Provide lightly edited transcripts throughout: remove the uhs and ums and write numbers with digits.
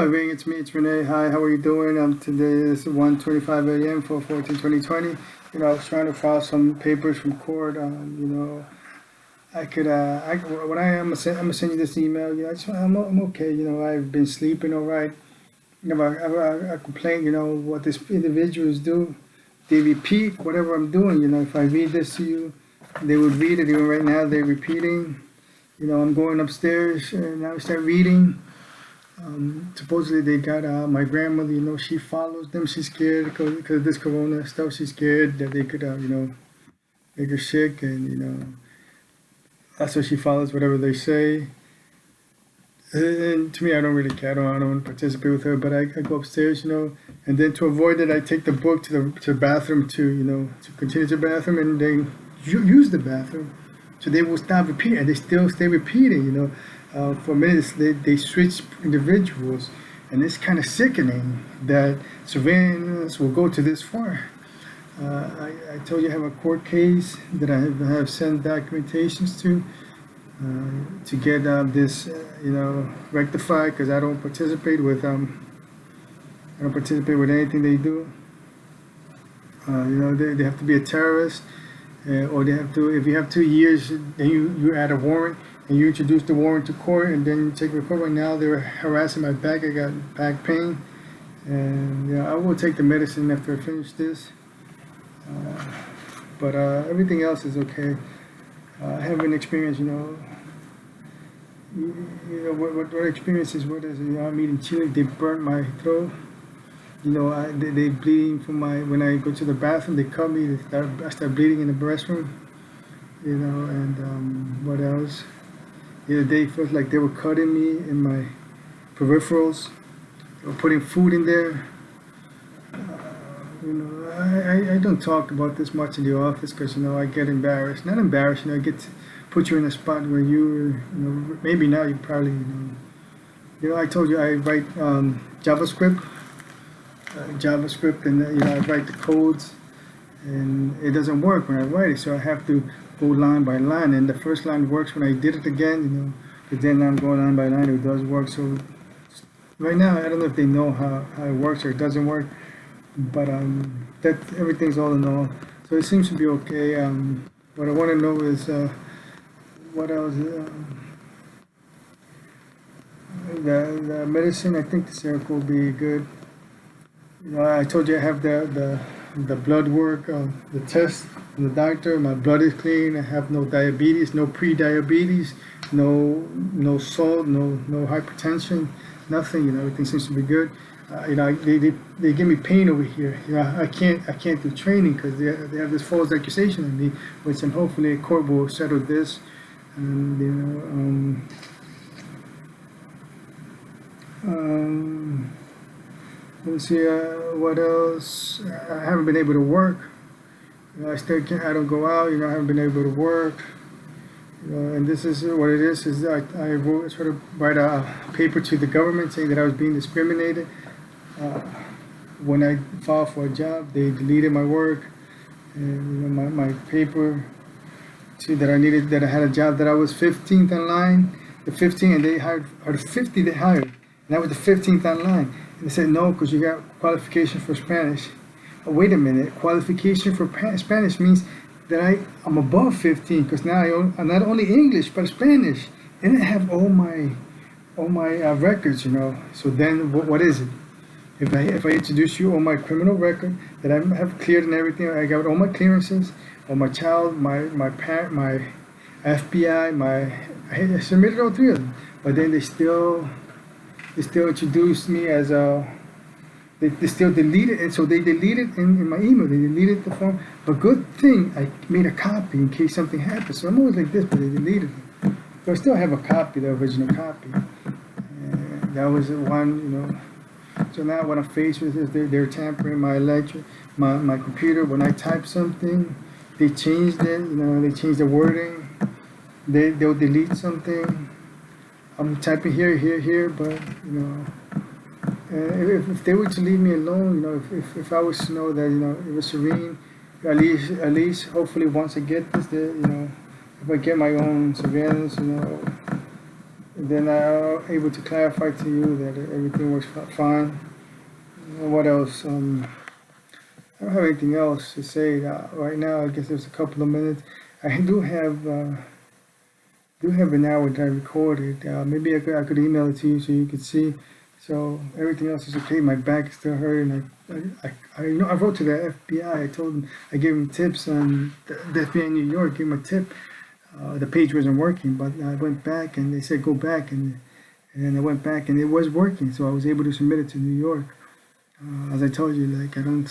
Ring, it's Renee. Hi, how are you doing? Today is 1:25 a.m. for 14/20/20. I was trying to file some papers from court. I could, when I'm gonna send you this email. I'm okay. I've been sleeping all right. I complain. What these individuals do, they repeat whatever I'm doing. If I read this to you, they would read it. Even right now, they're repeating. I'm going upstairs and I start reading. Supposedly they got my grandmother, she follows them. She's scared because of this corona stuff. She's scared that they could, make her sick, and that's why she follows whatever they say. And to me, I don't really care. I don't want to participate with her, but I go upstairs, and then to avoid it, I take the book to the bathroom to continue to the bathroom, and they use the bathroom, so they will stop repeating, and they still stay repeating, For minutes, they switch individuals, and it's kind of sickening that surveillance will go to this far. I told you I have a court case that I have sent documentations to get this, rectified, because I don't participate with anything they do. They have to be a terrorist, or they have to. If you have 2 years, then you add a warrant. And you introduce the warrant to court, and then you take a report. Right now, they're harassing my back. I got back pain, and I will take the medicine after I finish this. But everything else is okay. I haven't experienced, what experience is what is it? I'm eating chili. They burnt my throat. They bleeding from when I go to the bathroom. They cut me. I start bleeding in the restroom. And what else? The other day, it felt like they were cutting me in my peripherals. They were putting food in there. I don't talk about this much in the office because, I get embarrassed. Not embarrassed, I get to put you in a spot where maybe now you probably, I told you I write JavaScript, and, I write the codes, and it doesn't work when I write it, so I have to go line by line, and the first line works when I did it again, but then I'm going line by line, it does work. So right now, I don't know if they know how it works or it doesn't work, but that everything's all in all. So it seems to be okay. What I want to know is what else. The medicine, I think the syrup will be good. I told you I have the blood work, the test from the doctor. My blood is clean. I have no diabetes, no pre-diabetes, no salt, no hypertension, nothing. Everything seems to be good. They give me pain over here. I can't do training because they have this false accusation on me, which hopefully a court will settle this. And let's see, what else? I haven't been able to work. I still can't. I don't go out. I haven't been able to work. And this is what it is. I sort of write a paper to the government saying that I was being discriminated. When I filed for a job, they deleted my work, and my paper that I had a job that I was 15th in line. The 15, and they hired, or the 50 they hired, and I was the 15th in line. And they said, no, because you got qualification for Spanish. Oh, wait a minute, qualification for Spanish means that I'm above 15, because now I'm not only English, but Spanish. And I have all my records, So then what is it? If I introduce you on my criminal record that I have cleared and everything, I got all my clearances, all my child, my parent, my FBI, I submitted all 3 of them, but then they still introduced me as they still deleted it, so they deleted in my email, they deleted the form, but good thing I made a copy in case something happens, so I'm always like this, but they deleted it. So I still have a copy, the original copy, and that was the one, So now what I'm faced with is they're tampering my computer. When I type something, they changed it, they changed the wording, they'll delete something. I'm typing here, but, if they were to leave me alone, if I was to know that, it was serene, at least, hopefully once I get this, if I get my own surveillance, then I'm able to clarify to you that everything works fine. What else? I don't have anything else to say right now. I guess there's a couple of minutes. I do have an hour that I recorded. Maybe I could email it to you so you could see. So everything else is okay. My back is still hurting. I wrote to the FBI. I told them, I gave them tips on the FBI in New York. Gave them a tip. The page wasn't working, but I went back and they said go back, and then I went back and it was working. So I was able to submit it to New York. As I told you, like I don't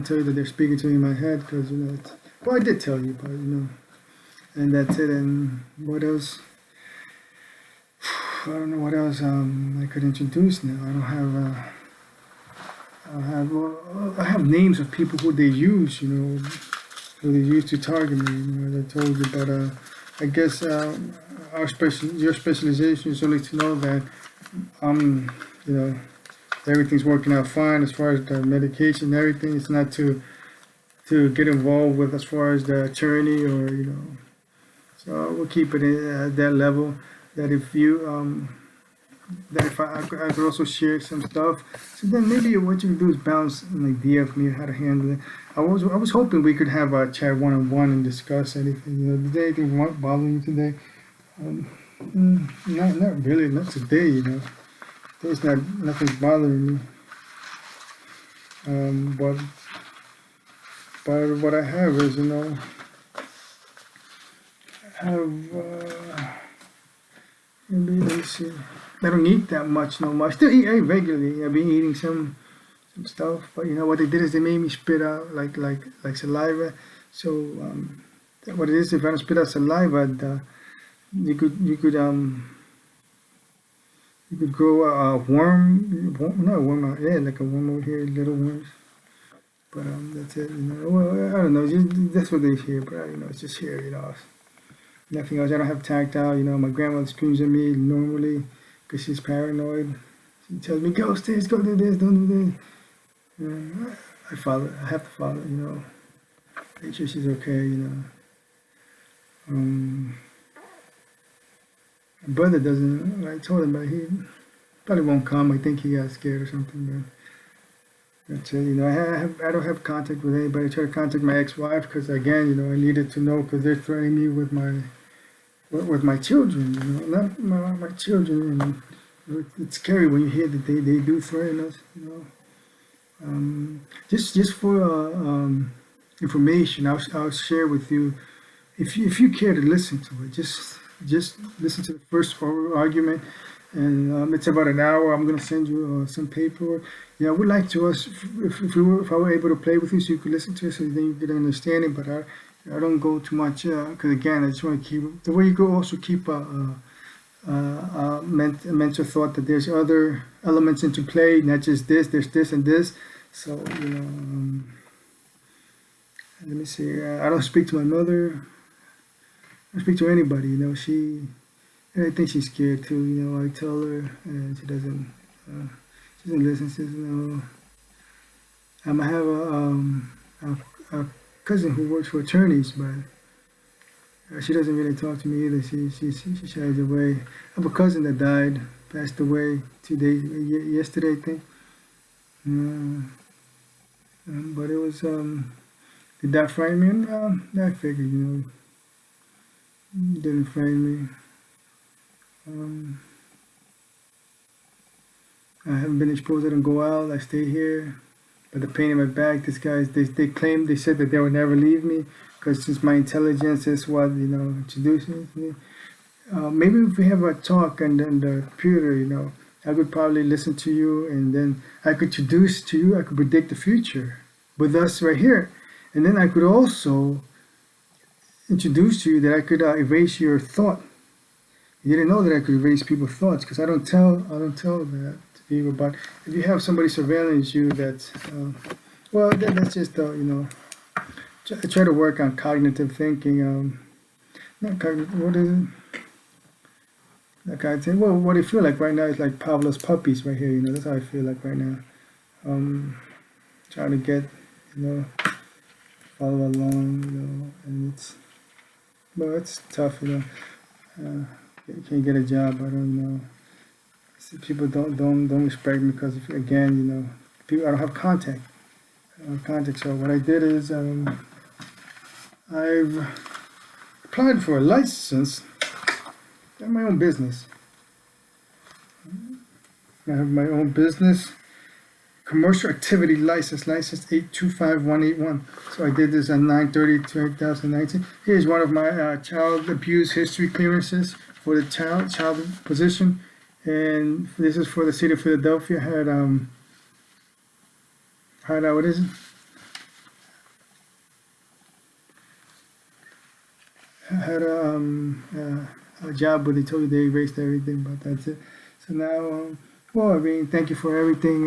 tell you that they're speaking to me in my head because well, I did tell you, but and that's it. And what else? I don't know what else I could introduce now. I have names of people who they use, who they use to target me, as I told you. But I guess your specialization is only to know that everything's working out fine as far as the medication and everything. It's not to get involved with as far as the attorney or. So we'll keep it at that level. That if you I could also share some stuff. So then maybe what you can do is bounce an idea of me how to handle it. I was hoping we could have a chat one-on-one and discuss anything. Did anything bother you today? Not really. Not today. There's nothing's bothering me. But what I have is maybe let me see. I don't eat that much no more. I still eat regularly. I've been eating some stuff, but what they did is they made me spit out like saliva. So what it is, if I don't spit out saliva, you could grow a worm, not a worm, like a worm over here, little worms. But that's it. Well, I don't know. That's what they hear, but it's just here. Nothing else. I don't have tactile. My grandmother screams at me normally because she's paranoid. She tells me, go upstairs, go do this, don't do this. I follow. I have to follow. Make sure she's okay. My brother doesn't. I told him, but he probably won't come. I think he got scared or something. But that's it. I don't have contact with anybody. I try to contact my ex-wife because again, I needed to know because they're threatening me with my children. Not my children. And it's scary when you hear that they do threaten us. Just for information, I'll share with you. If you care to listen to it, just listen to the first argument, and it's about an hour. I'm gonna send you some paperwork. I would like to if I were able to play with you, so you could listen to it, so then you get an understanding. But I don't go too much because again, I just want to keep the way you go. Also keep a mental thought that there's other elements into play, not just this. There's this and this. So let me see. I don't speak to my mother. I don't speak to anybody. I think she's scared too. I tell her, and she doesn't listen. She says, I have a cousin who works for attorneys, but she doesn't really talk to me either. She shies away. I have a cousin that passed away 2 days, yesterday, I think. But it was, did that frighten me? I figured, it didn't frighten me. I haven't been exposed. I don't go out. I stay here. But the pain in my back, these guys, they said that they would never leave me because since my intelligence is what, introduces me. Maybe if we have a talk and then the computer, I could probably listen to you and then I could introduce to you, I could predict the future with us right here. And then I could also introduce to you that I could erase your thought. You didn't know that I could erase people's thoughts because I don't tell that to people. But if you have somebody surveillance you, that's that's just try to work on cognitive thinking. Not cognitive. What is it? That kind of thing. Well, what I feel like right now is like Pavlov's puppies right here. That's how I feel like right now. Trying to get follow along. And it's tough. can't get a job. I don't know. People don't respect me because again, people I don't have contact. I don't have contact. So what I did is I've applied for a license. I have my own business. I have my own business, commercial activity license 825181. So I did this on 9/30/2019. Here's one of my child abuse history clearances for the child position, and this is for the city of Philadelphia. Had what is it? Had a job, but they told you they erased everything, but that's it. So now, well, I mean, thank you for everything.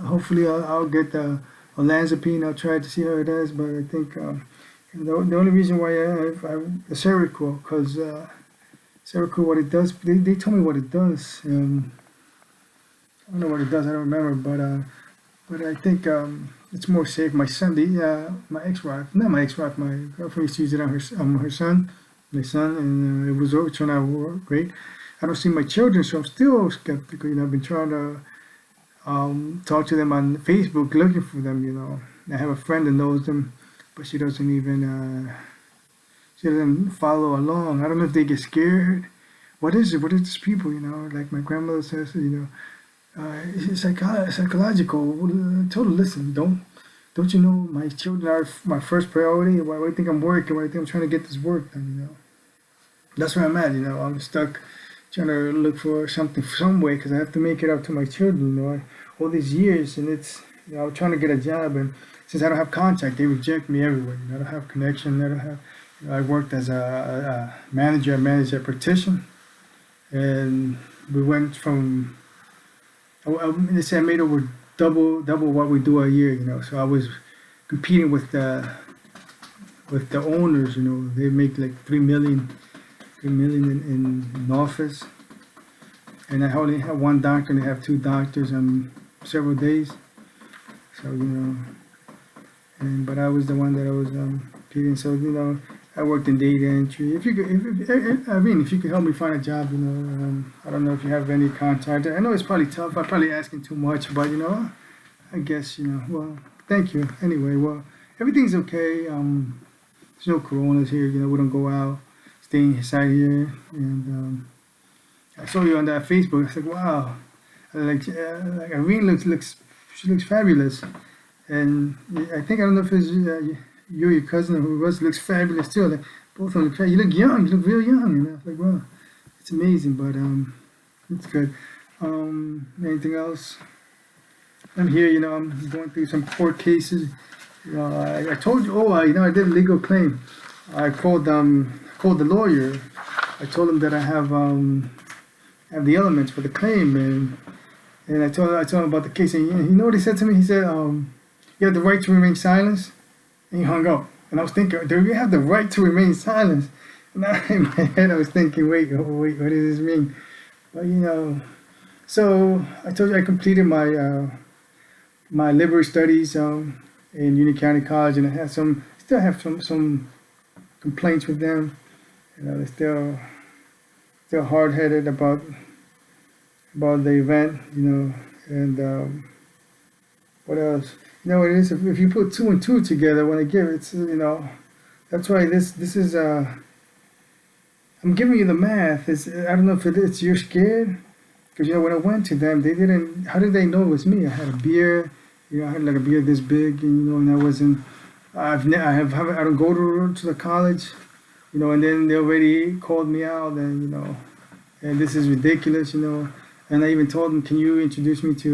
Hopefully, I'll get the olanzapine. I'll try to see how it is, but I think the only reason why I the Seroquel, because Seroquel, what it does, they told me what it does. I don't know what it does. I don't remember, but I think it's more safe. My son, my ex-wife, not my ex-wife, my girlfriend used to use it on her son, my son, and it was turned out great. I don't see my children, so I'm still skeptical. I've been trying to talk to them on Facebook, looking for them. I have a friend that knows them, but she doesn't even she doesn't follow along. I don't know if they get scared. What is it? What is these people? Like my grandmother says, it's psychological. Total listen. Don't you know my children are my first priority? Why do you think I'm working? Why do you think I'm trying to get this work done? That's where I'm at. I'm stuck trying to look for something some way because I have to make it up to my children. All these years, and it's I'm trying to get a job, and since I don't have contact, they reject me everywhere. I don't have connection. I don't have. I worked as a manager. I managed a partition, and we went from. They say I made over double what we do a year. So I was competing with the owners. They make like 3 million in office, and I only have one doctor, and they have two doctors on several days. So but I was the one that I was competing. So I worked in data entry. If you could help me find a job, I don't know if you have any contact. I know it's probably tough. I'm probably asking too much, but I guess well, thank you anyway. Well, everything's okay. There's no coronas here. We don't go out. Staying inside here, and I saw you on that Facebook. I said, "Wow, like Irene she looks fabulous," and I don't know if it's you or your cousin or who was looks fabulous too. Like both of them, you look young. You look real young. I was like, wow, it's amazing, but it's good. Anything else? I'm here. I'm going through some court cases. I told you. I did a legal claim. I called the lawyer. I told him that I have the elements for the claim, and I told him about the case, and you know what he said to me? He said, "You have the right to remain silent," and he hung up. And I was thinking, do we have the right to remain silent? And in my head, I was thinking, wait, what does this mean? But so I told you I completed my liberal studies in Union County College, and I had still have some complaints with them. They're still hard-headed about the event, and what else? It is if you put 2 and 2 together when I give it's that's why this is I'm giving you the math. I don't know if it's you're scared because when I went to them they didn't. How did they know it was me? I had a beer, I had like a beer this big, and I wasn't. I don't go to the college. And then they already called me out, and and this is ridiculous, And I even told them, can you introduce me to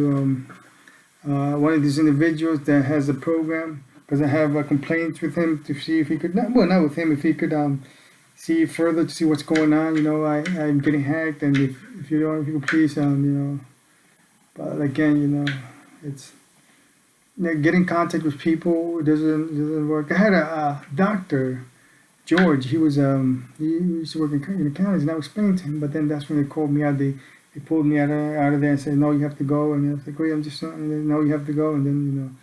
one of these individuals that has a program? Because I have a complaint with him to see if he could, not with him, if he could see further to see what's going on. I'm getting hacked, and if you could please, but again, it's getting in contact with people doesn't work. I had a doctor. George, he used to work in the counties, and I explained to him, but then that's when they called me out. They pulled me out of there and said, no, you have to go. And I was like, wait, I'm just saying, no, you have to go. And then,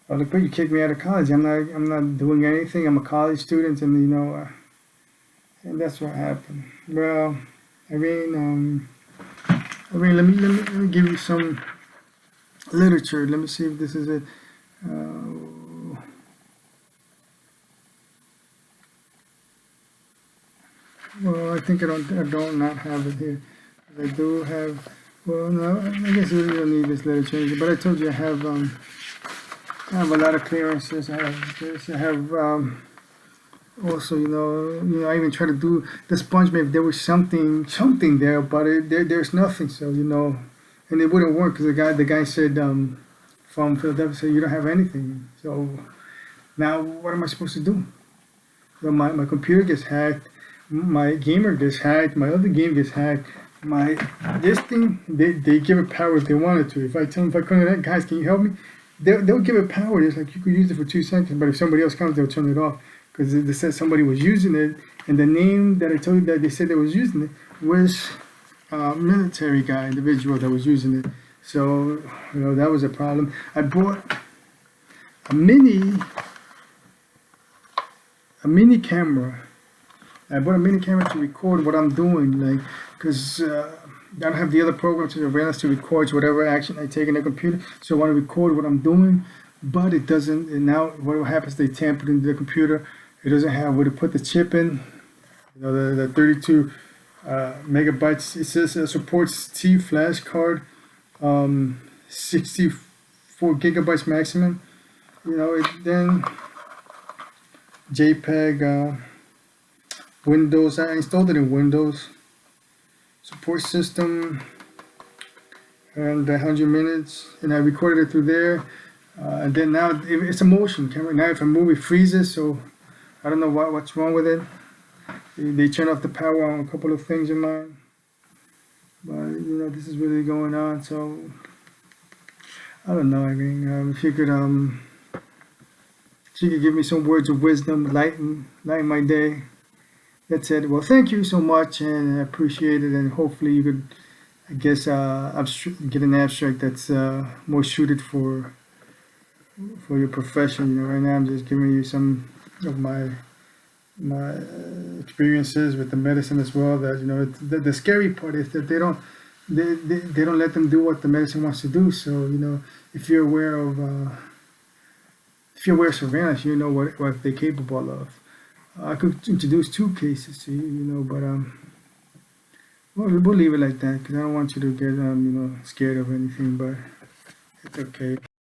I was like, wait, you kicked me out of college. I'm not doing anything. I'm a college student, and and that's what happened. Well, Let me give you some literature. Let me see if this is it. Well, I think I don't not have it here. I do have. Well, no, I guess we don't need this literature. But I told you I have a lot of clearances. I have this. I have also, I even try to do the sponge. Maybe there was something there, but there's nothing. So and it wouldn't work because the guy said from Philadelphia said you don't have anything. So now what am I supposed to do? So my computer gets hacked. My gamer gets hacked. My other game gets hacked. This thing they give it power if they wanted to. If I tell them, if I come to that, guys, can you help me? They'll give it power. It's like you could use it for 2 seconds, but if somebody else comes, they'll turn it off because they said somebody was using it, and the name that I told you that they said they was using it was a military guy, individual that was using it. So that was a problem. I bought a mini camera. I bought a mini camera to record what I'm doing, like, because I don't have the other program to surveillance to record whatever action I take in the computer. So I want to record what I'm doing, but it doesn't. And now what happens? They tampered into the computer. It doesn't have where to put the chip in. The 32 megabytes. It says it supports T flash card, 64 gigabytes maximum. Then JPEG. Windows, I installed it in Windows. Support system, and 100 minutes, and I recorded it through there. And then now it's a motion camera. Now if I move, it freezes. So I don't know what's wrong with it. They turn off the power on a couple of things in mine. But this is really going on. So I don't know. If you could give me some words of wisdom, lighten my day. That's it. Well, thank you so much, and I appreciate it. And hopefully, you could, I guess, get an abstract that's more suited for your profession. Right now, I'm just giving you some of my experiences with the medicine as well. That the scary part is that they don't let them do what the medicine wants to do. So if you're aware of surveillance, you know what they're capable of. I could introduce 2 cases to you, but we'll leave it like that because I don't want you to get scared of anything, but it's okay.